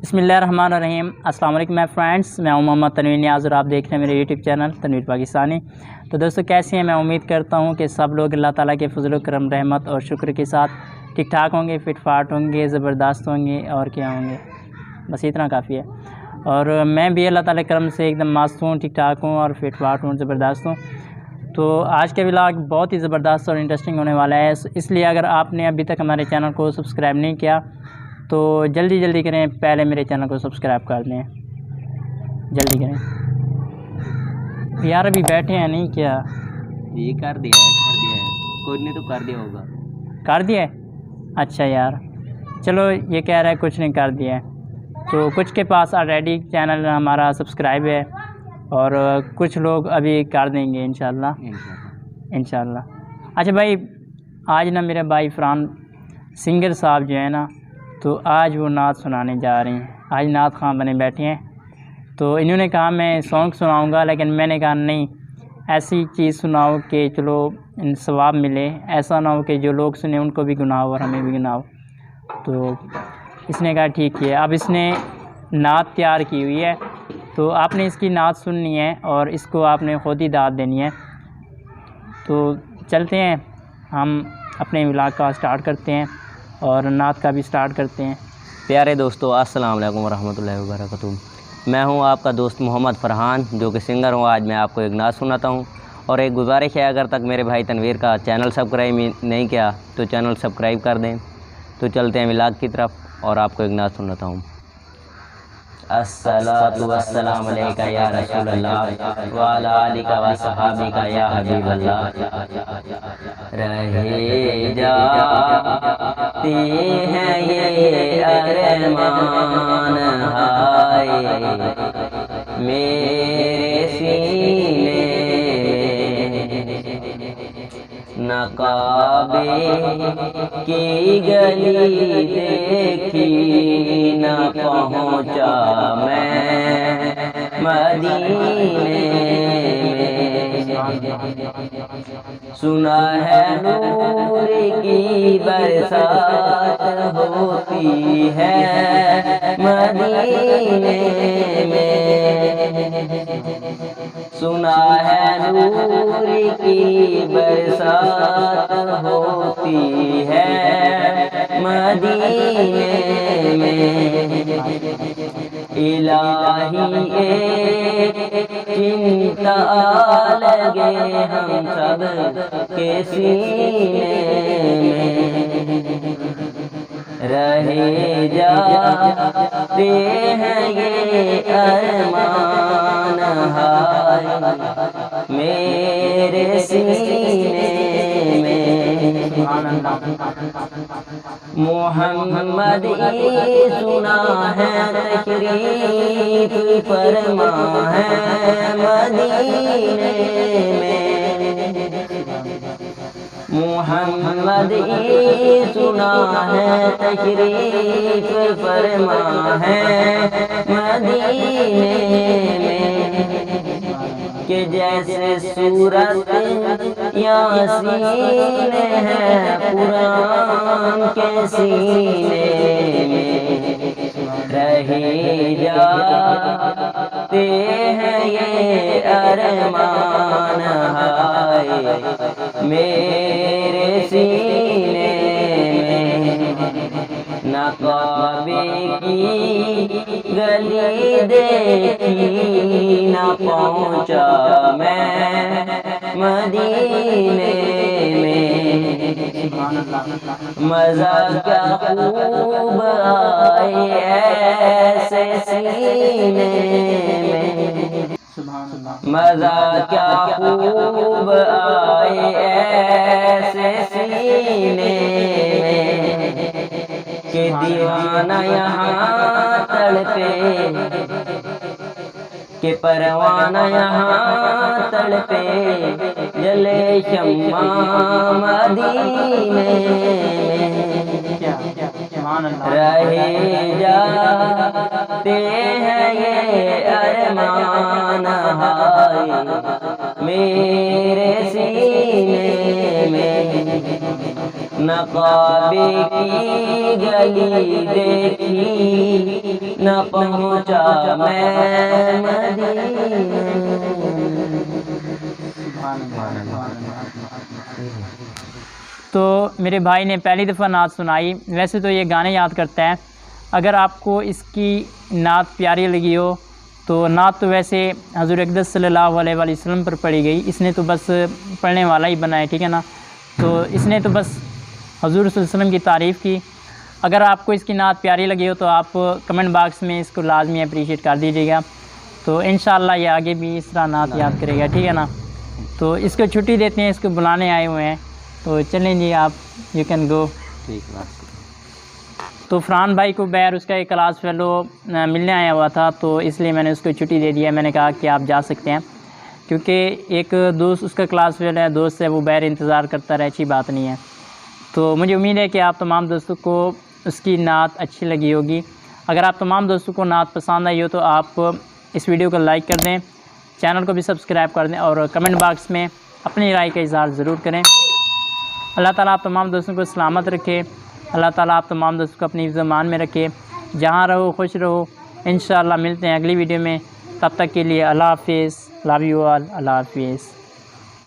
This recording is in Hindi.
बिस्मिल्लाहिर्रहमानिर्रहीम। अस्सलाम वालेकुम माय फ्रेंड्स, मैं हूं मोहम्मद तनवीर नियाज़ और आप देख रहे हैं मेरे यूट्यूब चैनल तनवीर पाकिस्तानी। तो दोस्तों कैसे हैं? मैं उम्मीद करता हूं कि सब लोग अल्लाह ताला के फजल करम रहमत और शुक्र के साथ ठीक ठाक होंगे, फिट फाट होंगे, ज़बरदस्त होंगे और क्या होंगे, बस इतना काफ़ी है। और मैं भी अल्लाह ताला के करम से एकदम मस्त हूँ, ठीक ठाक हूँ और फिट फाट हूँ, ज़बरदस्त हूँ। तो आज का व्लॉग बहुत ही ज़बरदस्त और इंटरेस्टिंग होने वाला है, इसलिए अगर आपने अभी तक हमारे चैनल को सब्सक्राइब नहीं किया तो जल्दी करें, पहले मेरे चैनल को सब्सक्राइब कर दें, जल्दी करें। यार अभी बैठे हैं नहीं क्या? ये कर दिया है, कोई ने तो कर दिया होगा। कर दिया है? अच्छा यार चलो, ये कह रहा है कुछ नहीं कर दिया है, तो कुछ के पास ऑलरेडी चैनल हमारा सब्सक्राइब है और कुछ लोग अभी कर देंगे इंशाल्लाह। अच्छा भाई, आज ना मेरे भाई फरहान सिंगर साहब जो है ना, तो आज वो नात सुनाने जा रहे हैं। आज नात खां बने बैठे हैं, तो इन्होंने कहा मैं सॉन्ग सुनाऊंगा, लेकिन मैंने कहा नहीं, ऐसी चीज़ सुनाओ कि चलो सवाब मिले, ऐसा ना हो कि जो लोग सुने उनको भी गुनाह हो और हमें भी गुनाह हो। तो इसने कहा ठीक है। अब इसने नात तैयार की हुई है, तो आपने इसकी नात सुननी है और इसको आपने ख़ुद ही दाद देनी है। तो चलते हैं, हम अपने व्लॉग का स्टार्ट करते हैं और नात का भी स्टार्ट करते हैं। प्यारे दोस्तों, अस्सलाम वालेकुम रहमतुल्लाहि व बरकातहू। मैं हूं आपका दोस्त मोहम्मद फ़रहान, जो कि सिंगर हूं। आज मैं आपको एक नात सुनाता हूं और एक गुजारिश है, अगर तक मेरे भाई तनवीर का चैनल सब्सक्राइब नहीं किया तो चैनल सब्सक्राइब कर दें। तो चलते हैं व्लॉग की तरफ और आपको एक नात सुनाता हूँ। अस्सलातु वस्सलाम अलैका या रसूलल्लाह व अला आलिका व सहाबिका या हबीबल्लाह। रहे जाते हैं ये अरमान हाय मेरे सीने में, न काबे की गली देखी, न पहुँचा मैं मदीने में। सुना है नूर की बरसात होती है मदीने में। सुना है नूर की बरसात होती है मदीने में। इलाही एक चिंता लगे हम सब के सीने में, रहे जाते हैं ये अरमान हाय मेरे सीने में। मोहम्मद सुना है तशरीफ फरमा है मदीने में। मोहम्मद सुना है तशरीफ फरमा है मदीने में। कि जैसे सूरत यासीन है कुरान के सीने में, रहे जाते हैं ये अरमान हाय मेरे सीने में। न काबे की गली देखी, न पहुँचा मैं मदीने में। मज़ा क्या खूब आए ऐसे सीने में, मज़ा क्या खूब आए ऐसे सीने में। कि दीवाना यहाँ तड़पे, कि परवाना यहाँ तड़पे, जले शम्मा मदीने में। रहे जाते हैं ये अरमान हाय मेरे सीने में। नकाबे की गली देखी, न पहुँचा मैं तो मेरे भाई ने पहली दफ़ा नात सुनाई। वैसे तो ये गाने याद करता है। अगर आपको इसकी नात प्यारी लगी हो तो नात तो वैसे हज़ूर अक़दस सल्लल्लाहु अलैहि वसल्लम पर पढ़ी गई, इसने तो बस पढ़ने वाला ही बना है, ठीक है ना। तो इसने तो बस हज़ूर सल्लल्लाहु अलैहि वसल्लम की तारीफ़ की। अगर आपको इसकी नात प्यारी लगी हो तो आप कमेंट बॉक्स में इसको लाजमी अप्रीशिएट कर दीजिएगा। तो इंशाअल्लाह ये आगे भी इस तरह नात याद करेगा, ठीक है ना। तो इसको छुट्टी देते हैं, इसको बुलाने आए हुए हैं। तो चलें जी, आप यू कैन गो। ठीक है। तो फ़रहान भाई को बैर उसका एक क्लास फेलो मिलने आया हुआ था, तो इसलिए मैंने उसको छुट्टी दे दिया। मैंने कहा कि आप जा सकते हैं, क्योंकि एक दोस्त उसका क्लास फेल है, दोस्त है, वो बैर इंतज़ार करता रहे, अच्छी बात नहीं है। तो मुझे उम्मीद है कि आप तमाम दोस्तों को उसकी नात अच्छी लगी होगी। अगर आप तमाम दोस्तों को नात पसंद आई हो तो आप इस वीडियो को लाइक कर दें, चैनल को भी सब्सक्राइब कर दें और कमेंट बॉक्स में अपनी राय का इज़हार ज़रूर करें। अल्लाह ताला आप तमाम दोस्तों को सलामत रखे। अल्लाह ताला आप तमाम दोस्तों को अपनी ज़मान में रखे। जहाँ रहो खुश रहो। इंशाअल्लाह मिलते हैं अगली वीडियो में। तब तक के लिए अल्लाह हाफ़िज़। Love you all. अल्लाह हाफ़िज़।